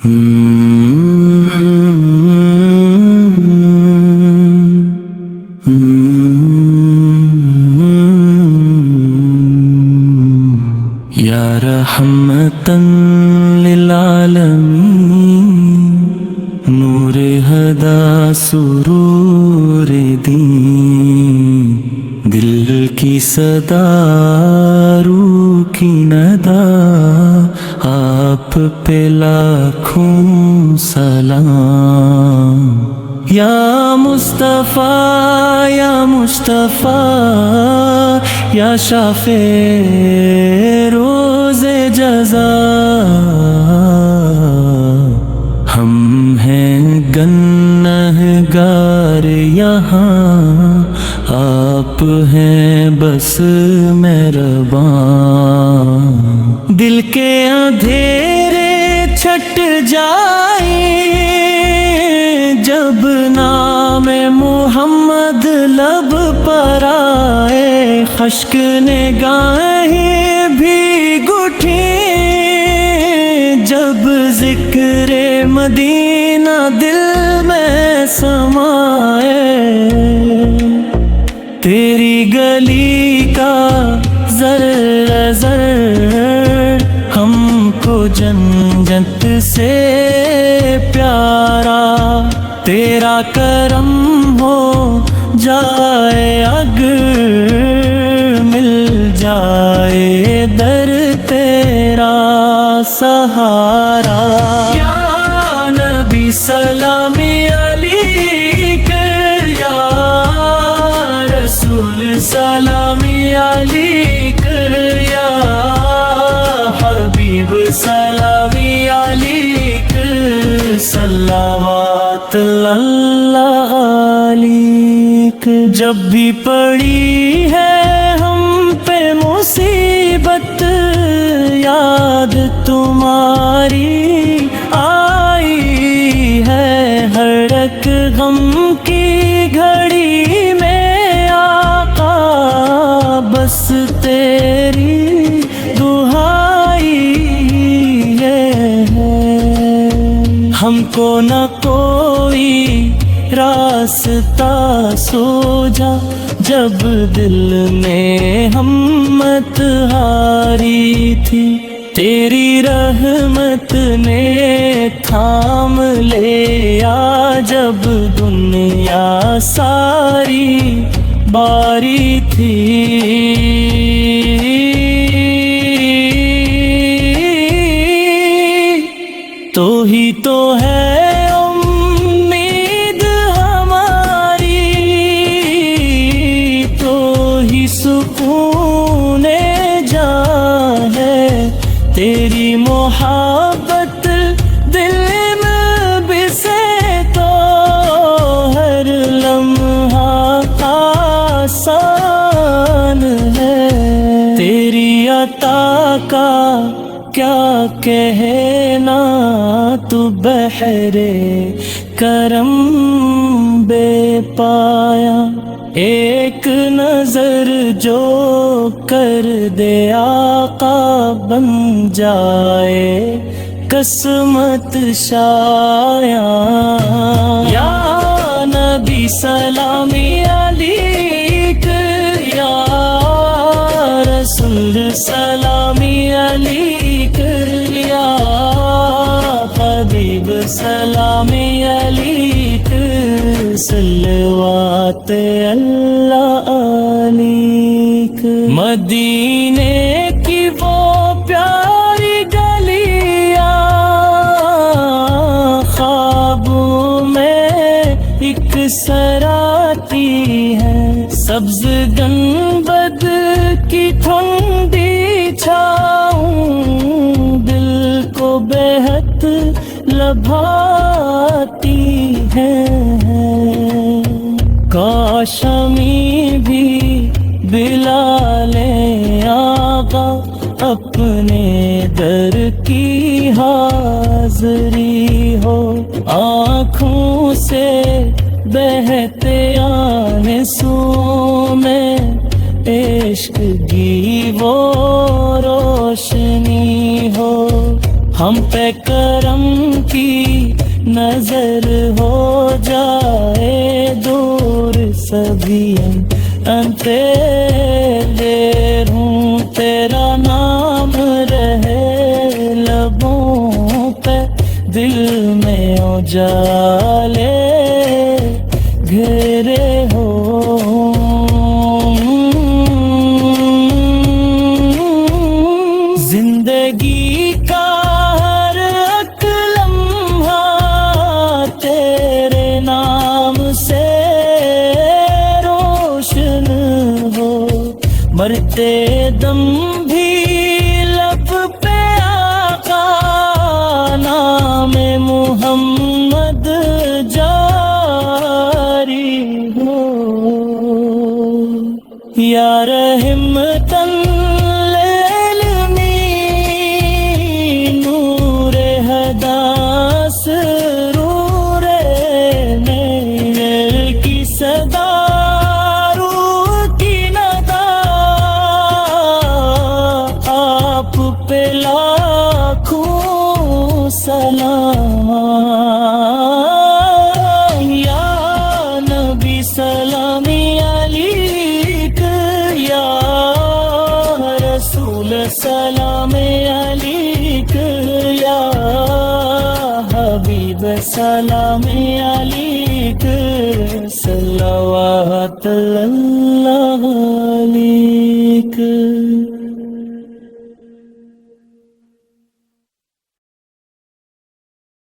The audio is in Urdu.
یا رحمتن للعالمین، نور ہدا سرور دین، دل کی صدا روح کی ندا، آپ پہ لاکھوں سلام۔ یا مصطفیٰ یا مصطفیٰ یا شافع روز جزا، ہم ہیں گنہگار یہاں، آپ ہیں بس مہربان۔ دل کے اندھیرے چھٹ جائیں جب نام محمد لب پر آئے، خشک نگاہیں بھیگ اٹھیں جب ذکر مدینہ دل میں سمائے۔ تیری گلی کا ذرہ ذرہ ہم کو جنت سے پیارا، تیرا کرم ہو جائے اگر مل جائے در تیرا سہارا۔ یا نبی سلامی علیک، یا رسول سلامی علیک، یا حبیب سلامی علیک، صلوات اللہ علیک۔ جب بھی پڑی ہے ہم پہ مصیبت، یاد تمہاری آئی ہے، ہر ایک غم کی گھڑی میں آقا بس تیری دعائی ہے۔ ہم کو نہ کوئی راستہ سوجا جب دل میں ہمت ہاری تھی، تیری رحمت نے تھام لیا جب دنیا ساری باری تھی۔ تو ہی تو ہے امید ہماری، تو ہی سکون جاں ہے، تیری محبت دل میں بسے تو ہر لمحہ آسان ہے۔ تیری عطا کا کیا کہنا، تو بحر کرم بے پایا، ایک نظر جو کر دے آقا بن جائے قسمت شایا۔ یا نبی سلامی علیک، یا رسول سلامی علیک، یا حبیب سلامی علیک، صلوات اللہ علیک۔ مدینے کی وہ پیاری گلیاں خوابوں میں ایک سراتی ہے، سبز گنبد کی ٹھنڈی چھاؤں دل کو بہت لبھاتی ہے۔ کاش ہمیں بھی بلال آقا اپنے در کی حاضری ہو، آنکھوں سے بہتے آنسوں میں عشق کی وہ روشنی ہو، ہم پہ کرم کی نظر ہو جائے دور سبھی اندھیرے ہوں تیرا نام رہے لبوں پہ دل میں اجالے گھیرے ہو زندگی کا ہر ایک لمحہ تیرے نام سے روشن ہو مرتے دم بھی لب پہ آقا نام محمد جاری ہو یا رحمتاً للعالمین نور ہدا سرور نیل کی صدا روح کی ندا آپ پہ لاکھوں سلام یا نبی سلامی علیک یا رسول سلام علیک یا حبیب سلام علیک صلوات اللہ